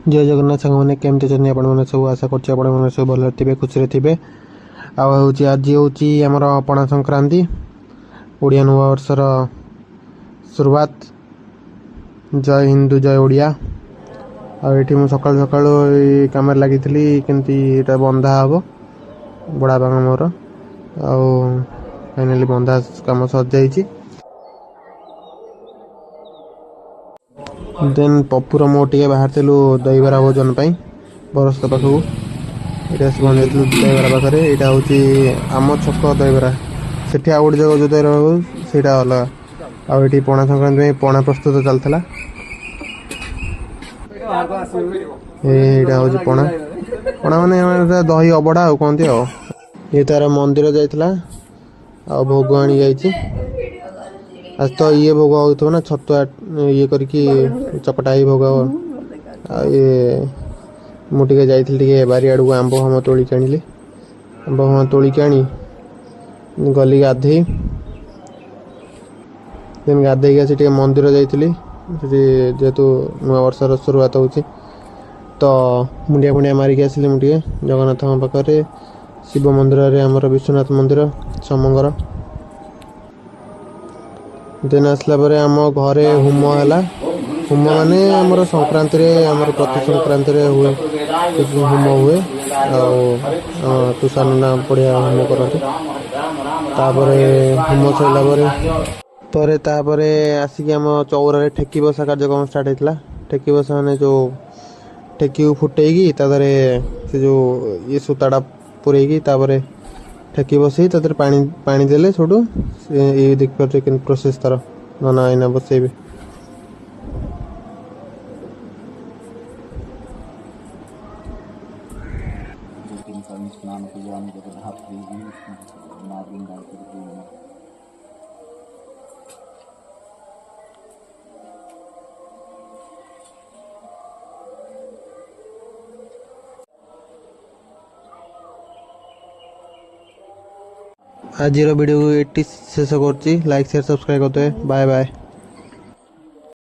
जय जगन्नाथ सांग मैंने केमती अच्छे आप सब आशा कर सब भल थे खुशी थे आज हूँ आमर पणा संक्रांति ओडिया नव वर्षर शुरुआत। जय हिंदू जय ओडिया। आठी मुझे सकाल सकाल कम लगी केमती बंधा हम बड़ापा मोर फाइनाली बंधा कम सर जाइए। देन पपुर मो टे बाहर दहीबरा भोजन बरस्त पाखक ये बंद दहीबरा पाखे यहाँ हूँ आम छक दहीबरा से आ गए जगह जो दहीबरा से अलग आठी पणा संक्रांति पणा प्रस्तुत चलता यहाँ हूँ पणा पणा माने दही अबड़ा कहते ये तार मंदिर जाइला आ भोग आनी जाइए। आज तो ये भोग हो ना छतुआ ये करके चकटा ही भोग ये मुझे जाइए बारियाड़ को आंब हम तोलिक आनिली आंब हम तोलिक आनी गली गाधे देन गाधे आसी मंदिर जाइली जेहेतु नुआ वर्षर शुरुआत हो तो मुंडिया फुंडिया मारिक आसली मुझे जगन्नाथ पाखे शिव मंदिर आमर विश्वनाथ मंदिर समंगर। देन आसला आम घरे होम है होम माने आमर संक्रांति आमर प्रति संक्रांति हुए होम हुए तुषार बढ़िया होम करते होम सरला आसिक आम चौर ठेकी बसा कार्यक्रम स्टार्ट होता। ठेकी बसा मैंने जो ठेकी फुटेगी से जो ये सूताटा पुरेगी ठेकी बसई पानी पानी देले छोटू ये देख पारे कि प्रोसेस तार ना आईना बसैबे। आज वीडियो को ये शेष कर लाइक शेयर सब्सक्राइब करते बाय बाय।